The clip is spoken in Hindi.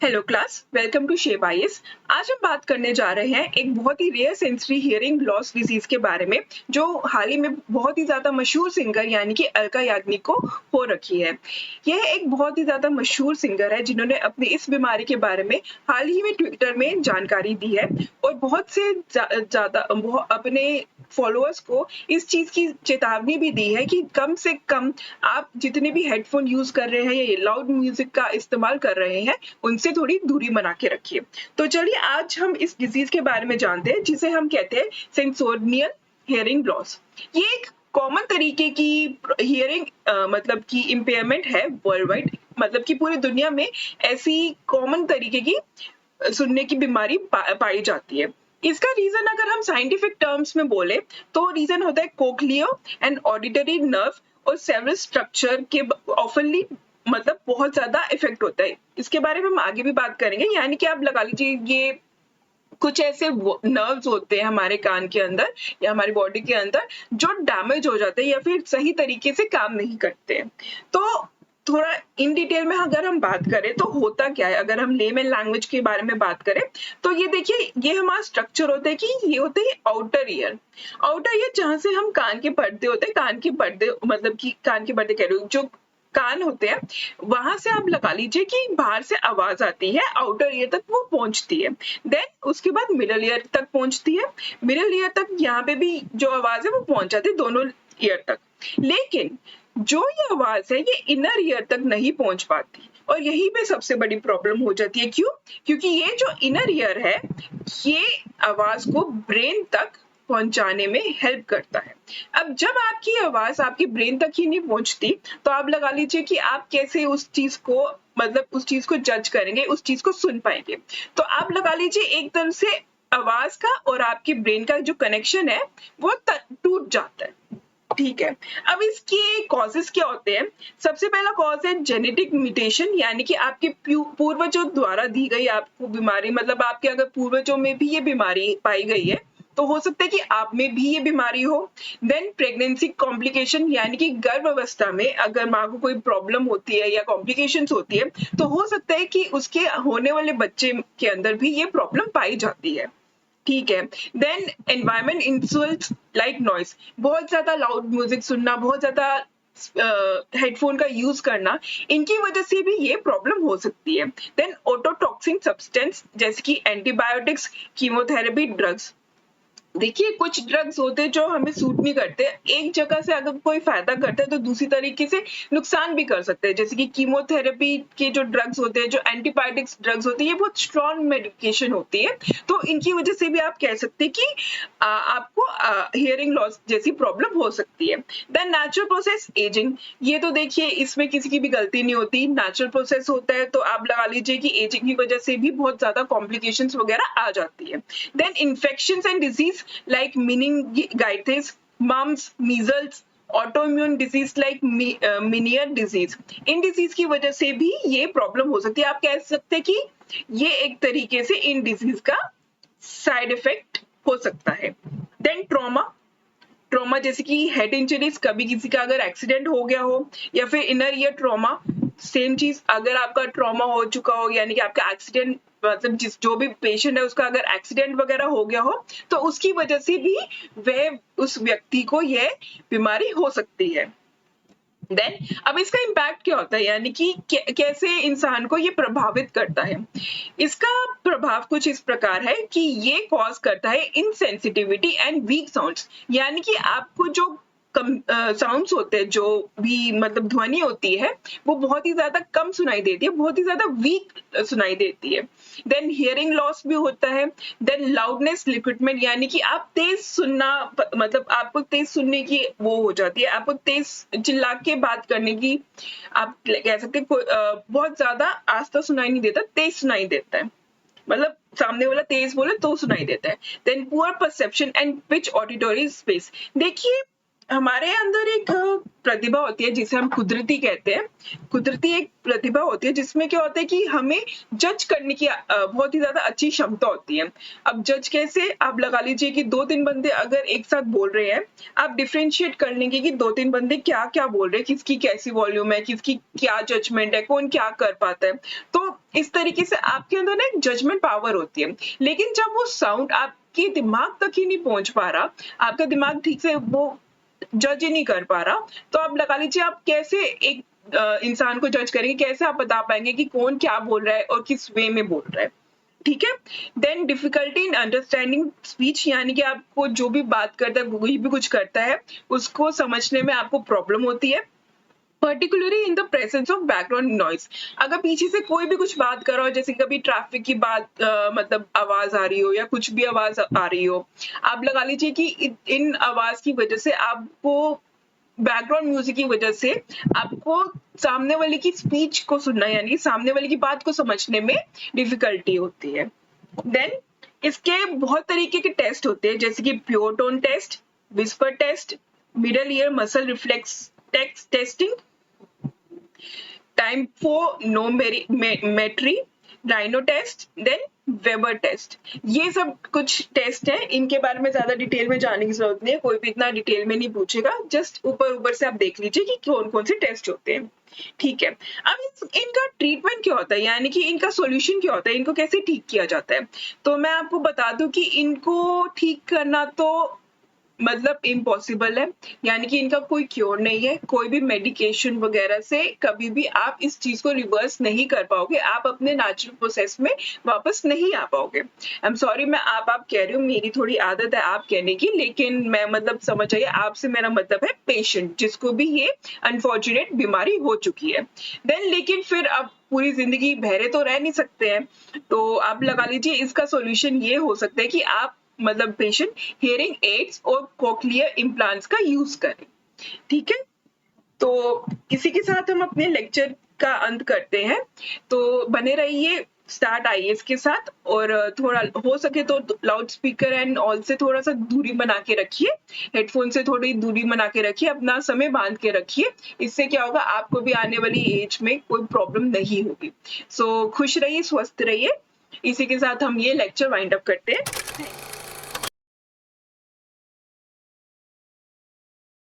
Hello class, welcome to shape IAS. आज हम बात करने जा रहे हैं एक बहुत ही rare sensory hearing loss disease के बारे में, जो हाल ही में बहुत ही ज्यादा मशहूर सिंगर यानी कि अलका याग्निक को हो रखी है। यह एक बहुत ही ज्यादा मशहूर सिंगर है जिन्होंने अपनी इस बीमारी के बारे में हाल ही में ट्विटर में जानकारी दी है और बहुत से ज्यादा अपने फॉलोअर्स को इस चीज की चेतावनी भी दी है कि कम से कम आप जितने भी हेडफोन यूज कर रहे हैं या लाउड म्यूजिक का इस्तेमाल कर रहे हैं उनसे थोड़ी दूरी बना के रखिए। तो चलिए आज हम इस डिजीज के बारे में जानते हैं जिसे हम कहते हैं सेंसोरियल हियरिंग लॉस। ये एक कॉमन तरीके की हियरिंग मतलब की इम्पेयरमेंट है वर्ल्ड वाइड, मतलब कि पूरी दुनिया में ऐसी कॉमन तरीके की सुनने की बीमारी पाई जाती है। इसका रीजन अगर हम साइंटिफिक टर्म्स में बोले तो रीजन होता है कोक्लियर एंड ऑडिटरी नर्व और सेवरल स्ट्रक्चर के ऑफनली मतलब बहुत ज्यादा इफेक्ट होता है। इसके बारे में हम आगे भी बात करेंगे, यानी कि आप लगा लीजिए ये कुछ ऐसे नर्व्स होते हैं हमारे कान के अंदर या हमारी बॉडी के अंदर जो डैमेज हो जाते हैं या फिर सही तरीके से काम नहीं करते हैं। तो थोड़ा इन डिटेल में अगर हम बात करें तो होता क्या है, अगर हम लेमन लैंग्वेज के बारे में बात करें तो ये देखिए ये हमारा स्ट्रक्चर होता है कि ये होते हैं आउटर ईयर। आउटर ईयर जहां से हम कान के पर्दे होते हैं, कान के पर्दे मतलब कि कान के पर्दे कह रहे हो जो कान होते हैं, वहां से आप लगा लीजिए कि बाहर से आवाज आती है, आउटर ईयर तक वो पहुंचती है। देन उसके बाद मिडल ईयर तक पहुंचती है। मिडल ईयर तक यहाँ पे भी जो आवाज है वो पहुंच जाती है दोनों ईयर तक। लेकिन जो ये आवाज है ये इनर ईयर तक नहीं पहुंच पाती और यही पे सबसे बड़ी प्रॉब्लम हो जाती है। क्यों? क्योंकि ये जो इनर ईयर है ये आवाज को ब्रेन तक पहुंचाने में हेल्प करता है। अब जब आपकी आवाज आपके ब्रेन तक ही नहीं पहुंचती तो आप लगा लीजिए कि आप कैसे उस चीज को मतलब उस चीज को जज करेंगे, उस चीज को सुन पाएंगे। तो आप लगा लीजिए एक तरह से आवाज का और आपके ब्रेन का जो कनेक्शन है वो टूट जाता है। ठीक है, अब इसके कॉजेस क्या होते हैं? सबसे पहला कॉज है जेनेटिक म्यूटेशन, यानी कि आपके पूर्वजों द्वारा दी गई आपको बीमारी, मतलब आपके अगर पूर्वजों में भी ये बीमारी पाई गई है तो हो सकता है कि आप में भी ये बीमारी हो। देन प्रेगनेंसी कॉम्प्लिकेशन, यानी कि गर्भ अवस्था में अगर माँ को कोई प्रॉब्लम होती है या कॉम्प्लिकेशंस होती है तो हो सकता है कि उसके होने वाले बच्चे के अंदर भी ये प्रॉब्लम पाई जाती है। ठीक है, then environment influence like noise, बहुत ज्यादा लाउड म्यूजिक सुनना, बहुत ज्यादा हेडफोन का यूज करना, इनकी वजह से भी ये प्रॉब्लम हो सकती है। देन ऑटोटॉक्सिन सब्सटेंस जैसे कि एंटीबायोटिक्स, कीमोथेरेपी ड्रग्स। देखिए कुछ ड्रग्स होते हैं जो हमें सूट नहीं करते, एक जगह से अगर कोई फायदा करता है तो दूसरी तरीके से नुकसान भी कर सकते हैं। जैसे कि कीमोथेरेपी के जो ड्रग्स होते हैं, जो एंटीबायोटिक्स ड्रग्स होती है, ये बहुत स्ट्रॉन्ग मेडिकेशन होती है, तो इनकी वजह से भी आप कह सकते हैं कि आपको हियरिंग लॉस जैसी प्रॉब्लम हो सकती है। देन नेचुरल प्रोसेस एजिंग, ये तो देखिए इसमें किसी की भी गलती नहीं होती, नेचुरल प्रोसेस होता है, तो आप लगा लीजिए कि एजिंग की वजह से भी बहुत ज्यादा कॉम्प्लिकेशंस वगैरह आ जाती है। Then infections and disease like meningitis, mumps, measles, autoimmune disease like Meniere disease, इन डिजीज की वजह से भी ये प्रॉब्लम हो सकती है। आप कह सकते हैं कि ये एक तरीके से इन डिजीज का साइड इफेक्ट हो सकता है। देन ट्रॉमा जैसे कि हेड इंजरीज, कभी किसी का अगर एक्सीडेंट हो गया हो या फिर इनर ईयर ट्रॉमा, सेम चीज अगर आपका ट्रॉमा हो चुका हो यानी कि आपका एक्सीडेंट मतलब जो भी पेशेंट है उसका अगर एक्सीडेंट वगैरह हो गया हो तो उसकी वजह से भी वह उस व्यक्ति को यह बीमारी हो सकती है। देन अब इसका इम्पैक्ट क्या होता है, यानी कि कैसे इंसान को ये प्रभावित करता है। इसका प्रभाव कुछ इस प्रकार है कि ये कॉज करता है इनसेंसिटिविटी एंड वीक साउंड्स, यानी कि आपको जो साउंड्स होते हैं, जो भी मतलब ध्वनि होती है वो बहुत ही ज्यादा कम सुनाई देती है, बहुत ही ज्यादा वीक सुनाई देती है। देन हियरिंग लॉस भी होता है। देन लाउडनेस लिक्विडमेंट, यानी कि आप तेज सुनना मतलब आपको तेज सुनने की वो हो जाती है, आपको तेज चिल्ला के बात करने की आप कह सकते हैं बहुत ज्यादा आस्था सुनाई नहीं देता, तेज सुनाई देता है, मतलब सामने वाला तेज बोले तो सुनाई देता है। Then poor perception and pitch auditory space, देखिए हमारे अंदर एक प्रतिभा होती है जिसे हम कुदरती कहते हैं। कुदरती एक प्रतिभा होती है जिसमें क्या होता है कि हमें जज करने की बहुत ही ज़्यादा अच्छी क्षमता होती है। अब जज कैसे? आप लगा लीजिए कि 2-3 बंदे अगर एक साथ बोल रहे हैं, आप डिफरेंशिएट कर लेंगे कि 2-3 बंदे क्या-क्या बोल रहे हैं, किसकी कैसी वॉल्यूम है, किसकी क्या जजमेंट है, कौन क्या कर पाता है। तो इस तरीके से आपके अंदर ना एक जजमेंट पावर होती है। लेकिन जब वो साउंड आपके दिमाग तक ही नहीं पहुँच पा रहा, आपका दिमाग ठीक से वो जज ही नहीं कर पा रहा, तो आप लगा लीजिए आप कैसे एक इंसान को जज करेंगे, कैसे आप बता पाएँगे कि कौन क्या बोल रहा है और किस वे में बोल रहा है, ठीक है? Then difficulty in understanding speech, यानी कि आपको जो भी बात करता है, कोई भी कुछ करता है, उसको समझने में आपको प्रॉब्लम होती है। Particularly in the presence of background noise, अगर पीछे से कोई भी कुछ बात कर रहा हो, जैसे कभी ट्रैफिक की बात मतलब आवाज आ रही हो या कुछ भी आवाज आ रही हो, आप लगा लीजिए कि इन आवाज की वजह से आपको बैकग्राउंड म्यूजिक की वजह से आपको सामने वाले की स्पीच को सुनना, यानी सामने वाले की बात को समझने में डिफिकल्टी होती है। देन इसके बहुत तरीके के टेस्ट होते हैं, जैसे कि pure tone test, whisper test, middle ear muscle reflex text testing, tympanometry, rhino test, then Weber test. ये सब कुछ टेस्ट है, इनके बारे में ज्यादा डिटेल में जानने की जरूरत नहीं है, कोई भी इतना डिटेल में नहीं पूछेगा, जस्ट ऊपर ऊपर से आप देख लीजिए कि कौन कौन से टेस्ट होते हैं, ठीक है। अब इनका ट्रीटमेंट क्या होता है, यानी कि इनका सॉल्यूशन क्या होता है, इनको कैसे ठीक किया जाता है। तो मैं आपको बता दूं कि इनको ठीक करना तो मतलब इम्पॉसिबल है, यानी कि इनका कोई क्योर नहीं है, कोई भी मेडिकेशन वगैरह से कभी भी आप इस चीज को रिवर्स नहीं कर पाओगे, आप अपने नेचुरल प्रोसेस में वापस नहीं आ पाओगे। आई एम सॉरी, मैं आप कह रही हूँ, मेरी थोड़ी आदत है आप कहने की, लेकिन मैं मतलब समझ आइए, आपसे मेरा मतलब है पेशेंट जिसको भी ये अनफॉर्चुनेट बीमारी हो चुकी है। देन लेकिन फिर अब पूरी जिंदगी बहरे तो रह नहीं सकते हैं, तो आप लगा लीजिए इसका सॉल्यूशन ये हो सकता है कि आप मतलब पेशेंट हियरिंग एड्स और कोक्लियर इम्प्लांट्स का यूज करें, ठीक है। तो इसी के साथ हम अपने लेक्चर का अंत करते हैं, तो बने रहिए स्टार्ट आईएएस के साथ, और थोड़ा हो सके तो लाउड स्पीकर एंड ऑल से थोड़ा सा दूरी बना के रखिए, हेडफोन से थोड़ी दूरी बना के रखिए, अपना समय बांध के रखिए, इससे क्या होगा आपको भी आने वाली एज में कोई प्रॉब्लम नहीं होगी। सो खुश रहिए, स्वस्थ रहिए। इसी के साथ हम ये लेक्चर वाइंड अप करते हैं।